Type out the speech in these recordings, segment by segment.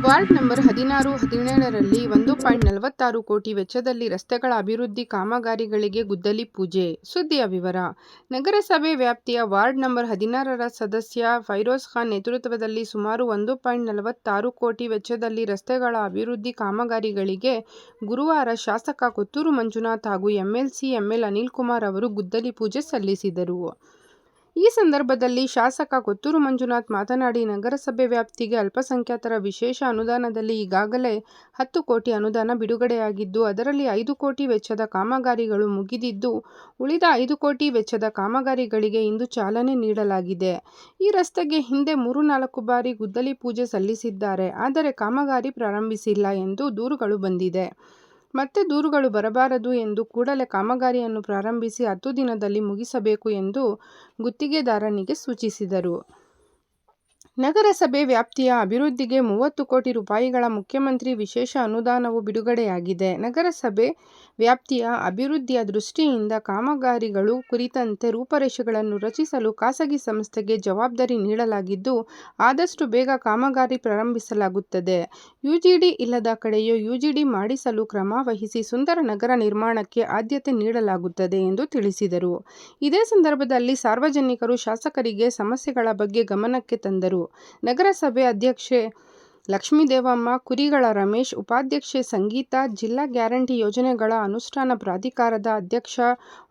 Ward number 16-17ರಲ್ಲಿ 1.46 ಕೋಟಿ ವೆಚ್ಚದಲ್ಲಿ ರಸ್ತೆಗಳ ಅಭಿವೃದ್ಧಿ ಕಾಮಗಾರಿಗಳಿಗೆ ಗುದ್ದಲಿ ಪೂಜೆ. ಸುದ್ದಿಯ ವಿವರ. ನಗರಸಭೆ ವ್ಯಾಪ್ತಿಯ ವಾರ್ಡ್ ನಂಬರ್ 16ರ ಸದಸ್ಯ ಫೈರೋಜ್ ಖಾನ್ ನೇತೃತ್ವದಲ್ಲಿ ಸುಮಾರು 1.46 ಕೋಟಿ ವೆಚ್ಚದಲ್ಲಿ ರಸ್ತೆಗಳ ಅಭಿವೃದ್ಧಿ ಕಾಮಗಾರಿಗಳಿಗೆ ಗುರುವಾರ ಶಾಸಕ ಕೊತ್ತೂರು ಮಂಜುನಾಥ್ ಹಾಗೂ ಎಂಎಲ್ಸಿ ಎಂಎಲ್ ಅನಿಲ್ ಕುಮಾರ್ ಅವರು ಗುದ್ದಲಿ ಪೂಜೆ ಸಲ್ಲಿಸಿದರು. ಈ ಸಂದರ್ಭದಲ್ಲಿ ಶಾಸಕ ಕೊತ್ತೂರು ಮಂಜುನಾಥ್ ಮಾತನಾಡಿ, ನಗರಸಭೆ ವ್ಯಾಪ್ತಿಗೆ ಅಲ್ಪಸಂಖ್ಯಾತರ ವಿಶೇಷ ಅನುದಾನದಲ್ಲಿ ಈಗಾಗಲೇ 10 ಕೋಟಿ ಅನುದಾನ ಬಿಡುಗಡೆಯಾಗಿದ್ದು, ಅದರಲ್ಲಿ 5 ಕೋಟಿ ವೆಚ್ಚದ ಕಾಮಗಾರಿಗಳು ಮುಗಿದಿದ್ದು, ಉಳಿದ 5 ಕೋಟಿ ವೆಚ್ಚದ ಕಾಮಗಾರಿಗಳಿಗೆ ಇಂದು ಚಾಲನೆ ನೀಡಲಾಗಿದೆ. ಈ ರಸ್ತೆಗೆ ಹಿಂದೆ 3-4 ಬಾರಿ ಗುದ್ದಲಿ ಪೂಜೆ ಸಲ್ಲಿಸಿದ್ದಾರೆ. ಆದರೆ ಕಾಮಗಾರಿ ಪ್ರಾರಂಭಿಸಿಲ್ಲ ಎಂದು ದೂರುಗಳು ಬಂದಿದೆ. ಮತ್ತೆ ದೂರುಗಳು ಬರಬಾರದು ಎಂದು ಕೂಡಲೇ ಕಾಮಗಾರಿಯನ್ನು ಪ್ರಾರಂಭಿಸಿ 10 ದಿನದಲ್ಲಿ ಮುಗಿಸಬೇಕು ಎಂದು ಗುತ್ತಿಗೆದಾರನಿಗೆ ಸೂಚಿಸಿದರು. ನಗರಸಭೆ ವ್ಯಾಪ್ತಿಯ ಅಭಿವೃದ್ಧಿಗೆ 30 ಕೋಟಿ ರೂಪಾಯಿಗಳ ಮುಖ್ಯಮಂತ್ರಿ ವಿಶೇಷ ಅನುದಾನವು ಬಿಡುಗಡೆಯಾಗಿದೆ. ನಗರಸಭೆ ವ್ಯಾಪ್ತಿಯ ಅಭಿವೃದ್ಧಿಯ ದೃಷ್ಟಿಯಿಂದ ಕಾಮಗಾರಿಗಳು ಕುರಿತಂತೆ ರೂಪರೇಷೆಗಳನ್ನು ರಚಿಸಲು ಖಾಸಗಿ ಸಂಸ್ಥೆಗೆ ಜವಾಬ್ದಾರಿ ನೀಡಲಾಗಿದ್ದು, ಆದಷ್ಟು ಬೇಗ ಕಾಮಗಾರಿ ಪ್ರಾರಂಭಿಸಲಾಗುತ್ತದೆ. ಯುಜಿಡಿ ಇಲ್ಲದ ಕಡೆಯೂ ಯುಜಿಡಿ ಮಾಡಿಸಲು ಕ್ರಮ ವಹಿಸಿ ಸುಂದರ ನಗರ ನಿರ್ಮಾಣಕ್ಕೆ ಆದ್ಯತೆ ನೀಡಲಾಗುತ್ತದೆ ಎಂದು ತಿಳಿಸಿದರು. ಇದೇ ಸಂದರ್ಭದಲ್ಲಿ ಸಾರ್ವಜನಿಕರು ಶಾಸಕರಿಗೆ ಸಮಸ್ಯೆಗಳ ಬಗ್ಗೆ ಗಮನಕ್ಕೆ ತಂದರು. ನಗರಸಭೆ ಅಧ್ಯಕ್ಷೆ ಲಕ್ಷ್ಮೀದೇವಮ್ಮ, ಕುರಿಗಳ ರಮೇಶ್, ಉಪಾಧ್ಯಕ್ಷೆ ಸಂಗೀತಾ, ಜಿಲ್ಲಾ ಗ್ಯಾರಂಟಿ ಯೋಜನೆಗಳ ಅನುಷ್ಠಾನ ಪ್ರಾಧಿಕಾರದ ಅಧ್ಯಕ್ಷ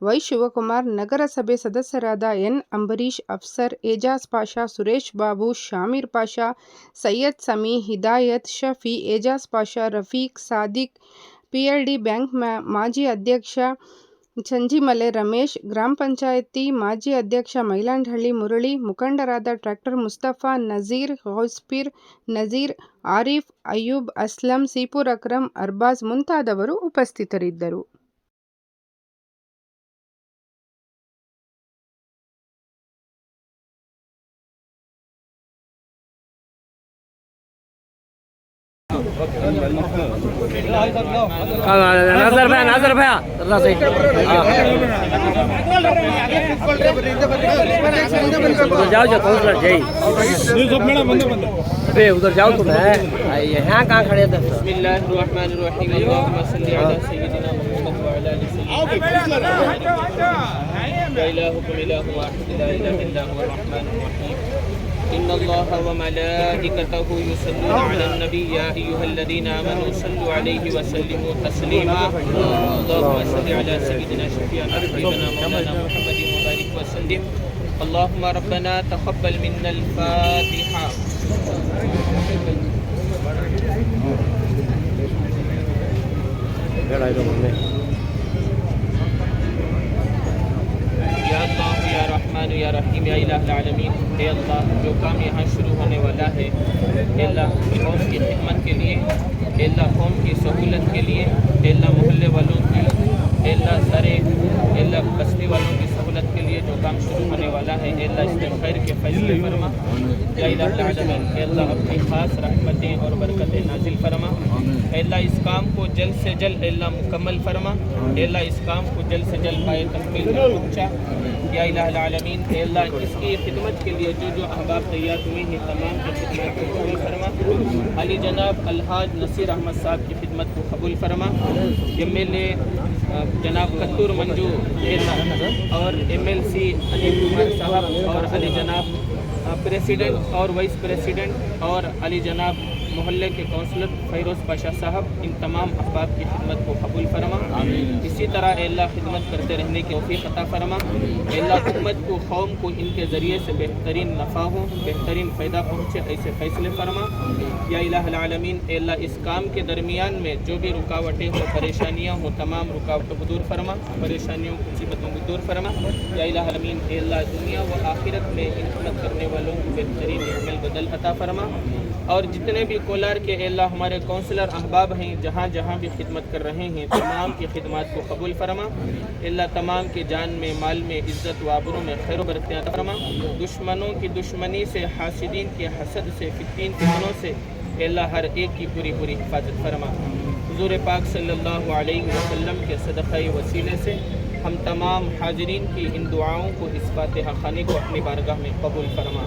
ವೈ ಶಿವಕುಮಾರ್, ನಗರಸಭೆ ಸದಸ್ಯರಾದ N Ambareesh, Afsar, Ejaz Pasha, Suresh Babu, Shameer Pasha, Syed Sami, Hidayat, Shafi, Ejaz Pasha, Rafiq, Sadiq, PLD bank ಮಾಜಿ ಅಧ್ಯಕ್ಷ ಚಂಜಿಮಲೆ ರಮೇಶ್, ಗ್ರಾಮ ಪಂಚಾಯಿತಿ ಮಾಜಿ ಅಧ್ಯಕ್ಷ ಮೈಲಾಂಡಹಳ್ಳಿ ಮುರಳಿ, ಮುಖಂಡರಾದ ಟ್ರ್ಯಾಕ್ಟರ್ ಮುಸ್ತಫಾ, ನಜೀರ್, ಗೌಸ್ಪೀರ್, ನಜೀರ್, ಆರಿಫ್, ಅಯ್ಯೂಬ್, ಅಸ್ಲಂ, ಸೀಪುರ್ ಅಕ್ರಮ್, ಅರ್ಬಾಜ್ ಮುಂತಾದವರು ಉಪಸ್ಥಿತರಿದ್ದರು. नाजर भैया जाओ काउंसलर जय उधर जाओ तुम यहाँ कहाँ खड़े थे? إن الله وملائكته يصلون على النبي يا أيها الذين آمنوا صلوا عليه وسلموا تسليما اللهم صل على سيدنا شفيعنا حبيبنا مولانا محمد وبارك وسلم اللهم ربنا تقبل منا الفاتحة. या अल्लाह या रहमान या रहीम या इलाह आलमीन, हे अल्लाह जो काम यहाँ शुरू होने वाला है अल्लाह कौम की खिदमत के लिए, अल्लाह कौम की सहूलत के लिए, अल्लाह मोहल्ले वालों की, अल्लाह सारे अल्लाह बस्ती वालों की सहूलत के लिए जो काम शुरू होने वाला है अल्लाह इसमें खैर के फैसले फरमा। या इलाह आलमीन, अल्लाह अपनी ख़ास रहमतें और बरकतें नाजिल फरमा। अल्लाह इस काम को जल्द से जल्द अल्लाह मुकम्मल फरमा। अल्लाह इस काम को जल्द से जल्द पाए तकमील में पहुँचा। या इलाह आलमीन, अल्लाह इसकी खिदमत के लिए जो जो अहबाब तैयार हुए हैं तमाम की खिदमत को कबूल फरमा। अली जनाब अलहाज नसीर अहमद साहब की खिदमत को कबूल फरमा। MLA जनाब कत्तूर मंजू और MLC अनिल कुमार साहब और अली जनाब प्रेसिडेंट और वाइस प्रेसिडेंट और अली जनाब मोहल्ले के काउंसलर फैरोज पाशा साहब, इन तमाम अहबाब की खिदमत को कबूल फरमा। इसी तरह अल्लाह खिदमत करते रहने की तौफीक अता फरमा। अल्लाह उम्मत को कौम को इनके ज़रिए से बेहतरीन नफ़ा हो, बेहतरीन फ़ायदा पहुँचे, ऐसे फ़ैसले फरमा। या इलाह आलमीन, अल्लाह इस काम के दरमियान में जो भी रुकावटें हो, परेशानियाँ हो, तमाम रुकावटों को दूर फरमा, परेशानियों को मुसीबतों को दूर फरमा। या इलाह आलमीन, अल्लाह दुनिया व आखिरत में खिदमत करने वालों को बेहतरीन अमल बदल अता फरमा। और जितने भी कोलार के अल्लाह हमारे काउंसलर अहबाब हैं, जहाँ जहाँ भी खिदमत कर रहे हैं, तमाम की खिदमत को कबूल फरमा। अल्लाह तमाम के जान में, माल में, इज़्ज़त व आबरू में खैर बरकतें अता फरमा। दुश्मनों की दुश्मनी से, हासिदीन के हसद से, फितनीन फितनों से अल्लाह हर एक की पूरी पूरी हिफाजत फरमा। हुज़ूर पाक सल्लल्लाहु अलैहि वसल्लम के सदक़े वसीले से हम तमाम हाज़रीन की इन दुआओं को, इस फातिहा खाने को अपनी बारगाह में कबूल फरमा।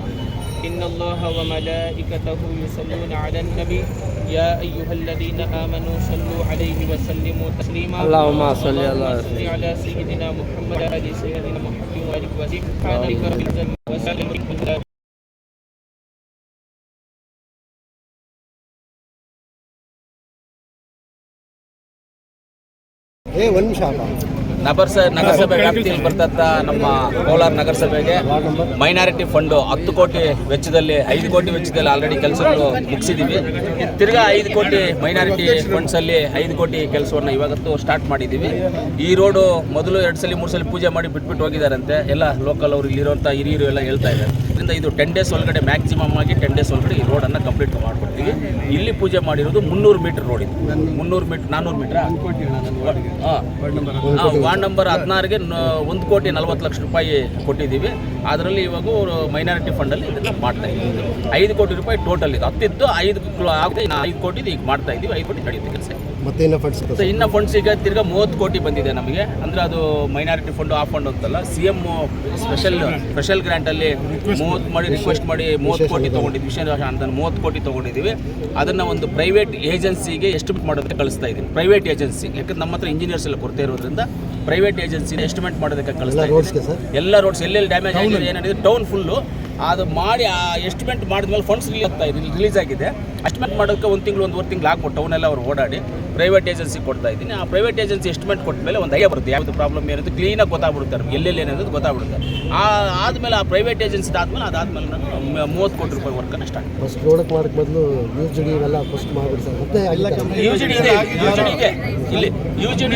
إن الله وملائكته يصلون على النبي يا أيها الذين آمنوا صلوا عليه وسلموا تسليما اللهم صل على سيدنا محمد وعلى آل سيدنا محمد وآله وسلم سبحان ربك رب العزة وسلام ಒಂದು ನಿಮಿಷ ನಗರಸಭೆ ವ್ಯಾಪ್ತಿಯಲ್ಲಿ ಬರ್ತಂಥ ನಮ್ಮ ಕೋಲಾರ ನಗರಸಭೆಗೆ ಮೈನಾರಿಟಿ ಫಂಡು 10 ಕೋಟಿ ವೆಚ್ಚದಲ್ಲಿ 5 ಕೋಟಿ ವೆಚ್ಚದಲ್ಲಿ ಆಲ್ರೆಡಿ ಕೆಲಸಗಳು ಮುಗಿಸಿದ್ದೀವಿ. ತಿರ್ಗಾ 5 ಕೋಟಿ ಮೈನಾರಿಟಿ ಫಂಡ್ಸಲ್ಲಿ 5 ಕೋಟಿ ಕೆಲಸವನ್ನು ಇವಾಗತ್ತು ಸ್ಟಾರ್ಟ್ ಮಾಡಿದ್ದೀವಿ. ಈ ರೋಡು ಮೊದಲು 2 ಸಲ 3 ಸಲ ಪೂಜೆ ಮಾಡಿ ಬಿಟ್ಬಿಟ್ಟು ಹೋಗಿದ್ದಾರಂತೆ. ಎಲ್ಲ ಲೋಕಲ್ ಅವರು ಇಲ್ಲಿರುವಂಥ ಹಿರಿಯರು ಎಲ್ಲ ಹೇಳ್ತಾ ಇದ್ದಾರೆ. ಇದರಿಂದ ಇದು 10 ಡೇಸ್ ಒಳಗಡೆ ಮ್ಯಾಕ್ಸಿಮಮ್ ಆಗಿ 10 ಡೇಸ್ ಒಳಗಡೆ ಈ ರೋಡನ್ನು ಕಂಪ್ಲೀಟ್ ಮಾಡಿಕೊಡ್ತೀವಿ. ಇಲ್ಲಿ ಪೂಜೆ ಮಾಡಿರೋದು 300 ಮೀಟರ್ ರೋಡ್ ಇದು. 300 ಮೀಟರ್ 400 ಮೀಟ್ರಾ? ವಾರ್ಡ್ ನಂಬರ್ 16ಗೆ 1,40,00,000 ರೂಪಾಯಿ ಕೊಟ್ಟಿದ್ದೀವಿ. ಅದರಲ್ಲಿ ಇವಾಗ ಮೈನಾರಿಟಿ ಫಂಡಲ್ಲಿ ಇದನ್ನು ಮಾಡ್ತಾ ಇದ್ದೀವಿ. 5 ಕೋಟಿ ರೂಪಾಯಿ ಟೋಟಲ್ ಇದು. 10 5 ಆಗುತ್ತೆ. 5 ಕೋಟಿ ಈಗ ಮಾಡ್ತಾ ಇದ್ದೀವಿ. 5 ಕೋಟಿ ನಡೆಯುತ್ತೆ ಕೆಲಸ. ಮತ್ತೆ ಇನ್ನು ಫಂಡ್ಸ್ ಈಗ ತಿರ್ಗಾ 30 ಕೋಟಿ ಬಂದಿದೆ ನಮಗೆ. ಅಂದರೆ ಅದು ಮೈನಾರಿಟಿ ಫಂಡು ಆ ಫಂಡ್ ಅಂತಲ್ಲ, CM ಸ್ಪೆಷಲ್ ಗ್ರ್ಯಾಂಟಲ್ಲಿ 30 ಮಾಡಿ ರಿಕ್ವೆಸ್ಟ್ ಮಾಡಿ 30 ಕೋಟಿ ತೊಗೊಂಡಿದ್ವಿ. ವಿಶೇಷ ಅಂತ 30 ಕೋಟಿ ತೊಗೊಂಡಿದ್ದೀವಿ. ಅದನ್ನು ಒಂದು ಪ್ರೈವೇಟ್ ಏಜೆನ್ಸಿಗೆ ಎಸ್ಟಿಮೇಟ್ ಮಾಡೋದಕ್ಕೆ ಕಳಿಸ್ತಾ ಇದ್ದೀವಿ. ಪ್ರೈವೇಟ್ ಏಜೆನ್ಸಿ, ಯಾಕಂದ್ರೆ ನಮ್ಮ ಹತ್ರ ಇಂಜಿನಿಯರ್ಸ್ ಎಲ್ಲ ಕೊಡ್ತಾ ಇರೋದ್ರಿಂದ ಪ್ರೈವೇಟ್ ಏಜೆನ್ಸಿನ ಎಸ್ಟಿಮೇಟ್ ಮಾಡೋದಕ್ಕೆ ಕಳಿಸ್ತಾ ಇದ್ದೀವಿ. ಎಲ್ಲ ರೋಡ್ಸ್ ಎಲ್ಲೆಲ್ಲಿ ಡ್ಯಾಮೇಜ್ ಆಗಿದೆ ಏನಿದೆ ಟೌನ್ ಫುಲ್ಲು ಅದು ಮಾಡಿ ಆ ಎಸ್ಟಿಮೇಟ್ ಮಾಡಿದ್ಮೇಲೆ ಫಂಡ್ಸ್ ರಿಲೀಸ್ ಆಗಿದೆ. ಎಸ್ಟಿಮೇಟ್ ಮಾಡೋಕ್ಕೆ 1 ತಿಂಗಳು 1.5 ತಿಂಗಳು ಆಗ್ಬಿಟ್ಟು ಟೌನೆಲ್ಲ ಅವ್ರು ಓಡಾಡಿ ಪ್ರೈವೇಟ್ ಏಜೆನ್ಸಿ ಕೊಡ್ತಾ ಇದ್ದೀನಿ. ಆ ಪ್ರೈವೇಟ್ ಏಜೆನ್ಸಿ ಎಸ್ಟಿಮೇಟ್ ಕೊಟ್ಟ ಮೇಲೆ ಒಂದು ಐಡಿಯಾ ಬರುತ್ತೆ, ಯಾವುದು ಪ್ರಾಬ್ಲಮ್ ಏನಿದೆ ಕ್ಲೀನಾಗಿ ಗೊತ್ತಾಗ್ಬಿಡುತ್ತೆ ನಮ್ಗೆ, ಎಲ್ಲೆಲ್ಲಿ ಏನಿದೆ ಗೊತ್ತಾಗ್ಬಿಡುತ್ತೆ. ಆದಮೇಲೆ ಆ ಪ್ರೈವೇಟ್ ಏಜೆನ್ಸಿ ಅದಾದಮೇಲೆ ನಾನು 30 ಕೋಟಿ ರೂಪಾಯಿ ವರ್ಕನ್ನು ಸ್ಟಾರ್ಟ್ ಫಸ್ಟ್ ರೋಡಕ್ಕೆ ಮಾಡೋಕ್ಕೆ ಮೊದಲು UGD ಇವೆಲ್ಲ ಫಸ್ಟ್ ಮಾಡಿಬಿಡಿ ಸರ್. ಮತ್ತೆ UGD ಇದೆ ಇಲ್ಲಿ UGD